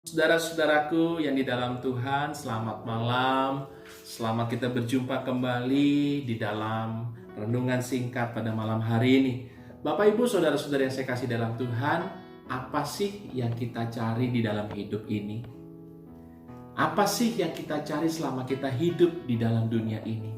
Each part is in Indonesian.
Saudara-saudaraku yang di dalam Tuhan, selamat malam. Selamat kita berjumpa kembali di dalam renungan singkat pada malam hari ini. Bapak Ibu, saudara-saudara yang saya kasih dalam Tuhan, apa sih yang kita cari di dalam hidup ini? Apa sih yang kita cari selama kita hidup di dalam dunia ini?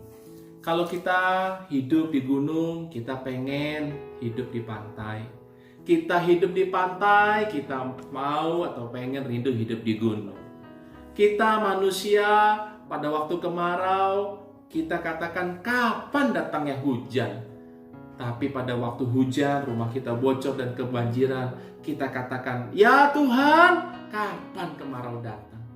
Kalau kita hidup di gunung, kita pengen hidup di pantai. Kita hidup di pantai, kita mau atau pengen rindu hidup di gunung. Kita manusia pada waktu kemarau, kita katakan kapan datangnya hujan. Tapi pada waktu hujan, rumah kita bocor dan kebanjiran, kita katakan, ya Tuhan, kapan kemarau datang?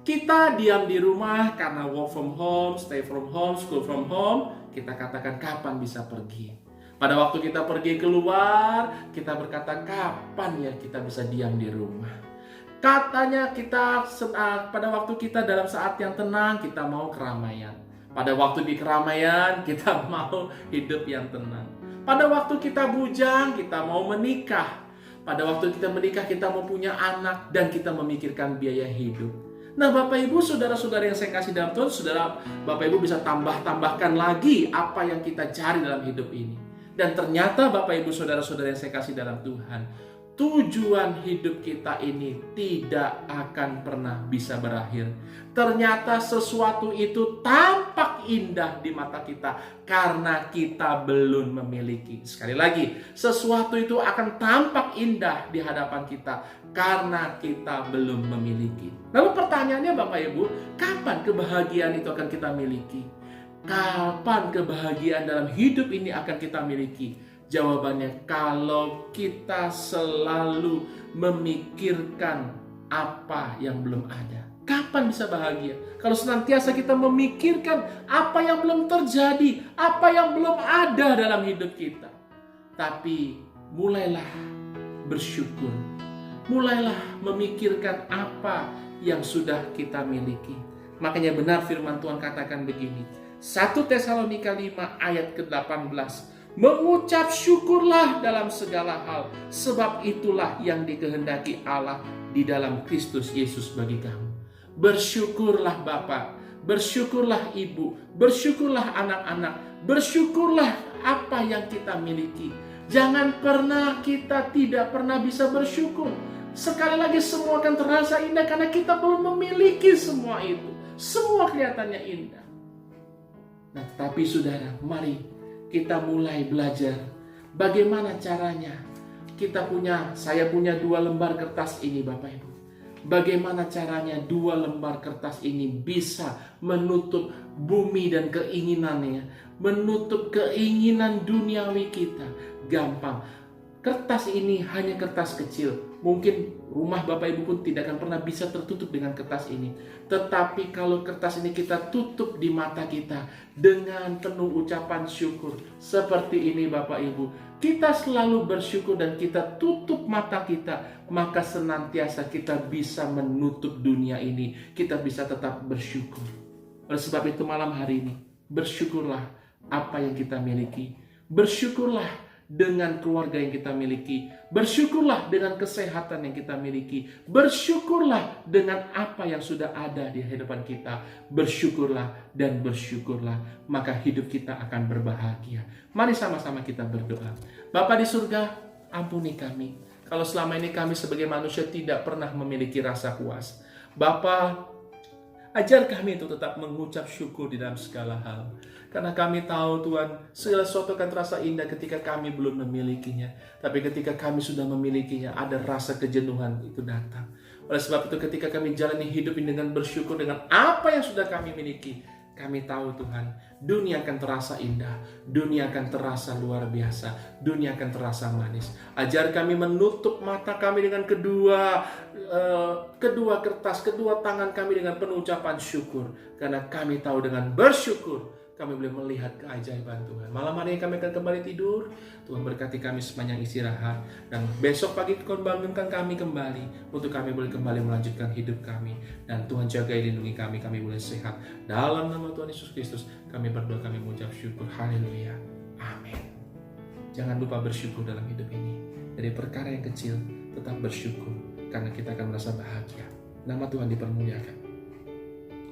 Kita diam di rumah karena work from home, stay from home, school from home, kita katakan kapan bisa pergi. Pada waktu kita pergi keluar, kita berkata kapan ya kita bisa diam di rumah. Katanya kita pada waktu kita dalam saat yang tenang, kita mau keramaian. Pada waktu di keramaian, kita mau hidup yang tenang. Pada waktu kita bujang, kita mau menikah. Pada waktu kita menikah, kita mau punya anak dan kita memikirkan biaya hidup. Nah, Bapak Ibu, saudara-saudara yang saya kasih dalam Tuhan, saudara Bapak Ibu bisa tambahkan lagi apa yang kita cari dalam hidup ini. Dan ternyata Bapak Ibu saudara-saudara yang saya kasih dalam Tuhan, tujuan hidup kita ini tidak akan pernah bisa berakhir. Ternyata sesuatu itu tampak indah di mata kita karena kita belum memiliki. Sekali lagi, sesuatu itu akan tampak indah di hadapan kita karena kita belum memiliki. Lalu pertanyaannya Bapak Ibu, kapan kebahagiaan itu akan kita miliki? Kapan kebahagiaan dalam hidup ini akan kita miliki? Jawabannya, kalau kita selalu memikirkan apa yang belum ada. Kapan bisa bahagia? Kalau senantiasa kita memikirkan apa yang belum terjadi, apa yang belum ada dalam hidup kita. Tapi mulailah bersyukur. Mulailah memikirkan apa yang sudah kita miliki. Makanya benar firman Tuhan katakan begini. 1 Tesalonika 5 ayat ke-18. Mengucap syukurlah dalam segala hal, sebab itulah yang dikehendaki Allah di dalam Kristus Yesus bagi kamu. Bersyukurlah Bapak, bersyukurlah Ibu, bersyukurlah anak-anak, bersyukurlah apa yang kita miliki. Jangan pernah kita tidak pernah bisa bersyukur. Sekali lagi semua akan terasa indah karena kita belum memiliki semua itu. Semua kelihatannya indah. Nah, tetapi saudara, mari kita mulai belajar bagaimana caranya. Saya punya 2 lembar kertas ini Bapak Ibu. Bagaimana caranya 2 lembar kertas ini bisa menutup bumi dan keinginannya, menutup keinginan duniawi kita. Gampang. Kertas ini hanya kertas kecil. Mungkin rumah Bapak Ibu pun tidak akan pernah bisa tertutup dengan kertas ini. Tetapi kalau kertas ini kita tutup di mata kita dengan penuh ucapan syukur. Seperti ini Bapak Ibu. Kita selalu bersyukur dan kita tutup mata kita. Maka senantiasa kita bisa menutup dunia ini. Kita bisa tetap bersyukur. Oleh sebab itu malam hari ini, bersyukurlah apa yang kita miliki. Bersyukurlah dengan keluarga yang kita miliki. Bersyukurlah dengan kesehatan yang kita miliki. Bersyukurlah dengan apa yang sudah ada di hadapan kita. Bersyukurlah dan bersyukurlah, maka hidup kita akan berbahagia. Mari sama-sama kita berdoa. Bapa di surga, ampuni kami kalau selama ini kami sebagai manusia tidak pernah memiliki rasa puas. Bapa, ajar kami untuk tetap mengucap syukur di dalam segala hal. Karena kami tahu Tuhan, segala sesuatu akan terasa indah ketika kami belum memilikinya. Tapi ketika kami sudah memilikinya, ada rasa kejenuhan itu datang. Oleh sebab itu ketika kami jalani hidup ini dengan bersyukur dengan apa yang sudah kami miliki, kami tahu Tuhan, dunia akan terasa indah, dunia akan terasa luar biasa, dunia akan terasa manis. Ajar kami menutup mata kami dengan kedua kedua tangan kami dengan penuh ucapan syukur. Karena kami tahu dengan bersyukur, kami boleh melihat keajaiban Tuhan. Malam hari ini kami akan kembali tidur. Tuhan berkati kami sepanjang istirahat. Dan besok pagi Tuhan bangunkan kami kembali. Untuk kami boleh kembali melanjutkan hidup kami. Dan Tuhan jaga lindungi kami. Kami boleh sehat. Dalam nama Tuhan Yesus Kristus, kami berdoa, kami mengucap syukur. Haleluya. Amin. Jangan lupa bersyukur dalam hidup ini. Dari perkara yang kecil, tetap bersyukur. Karena kita akan merasa bahagia. Nama Tuhan dipermuliakan.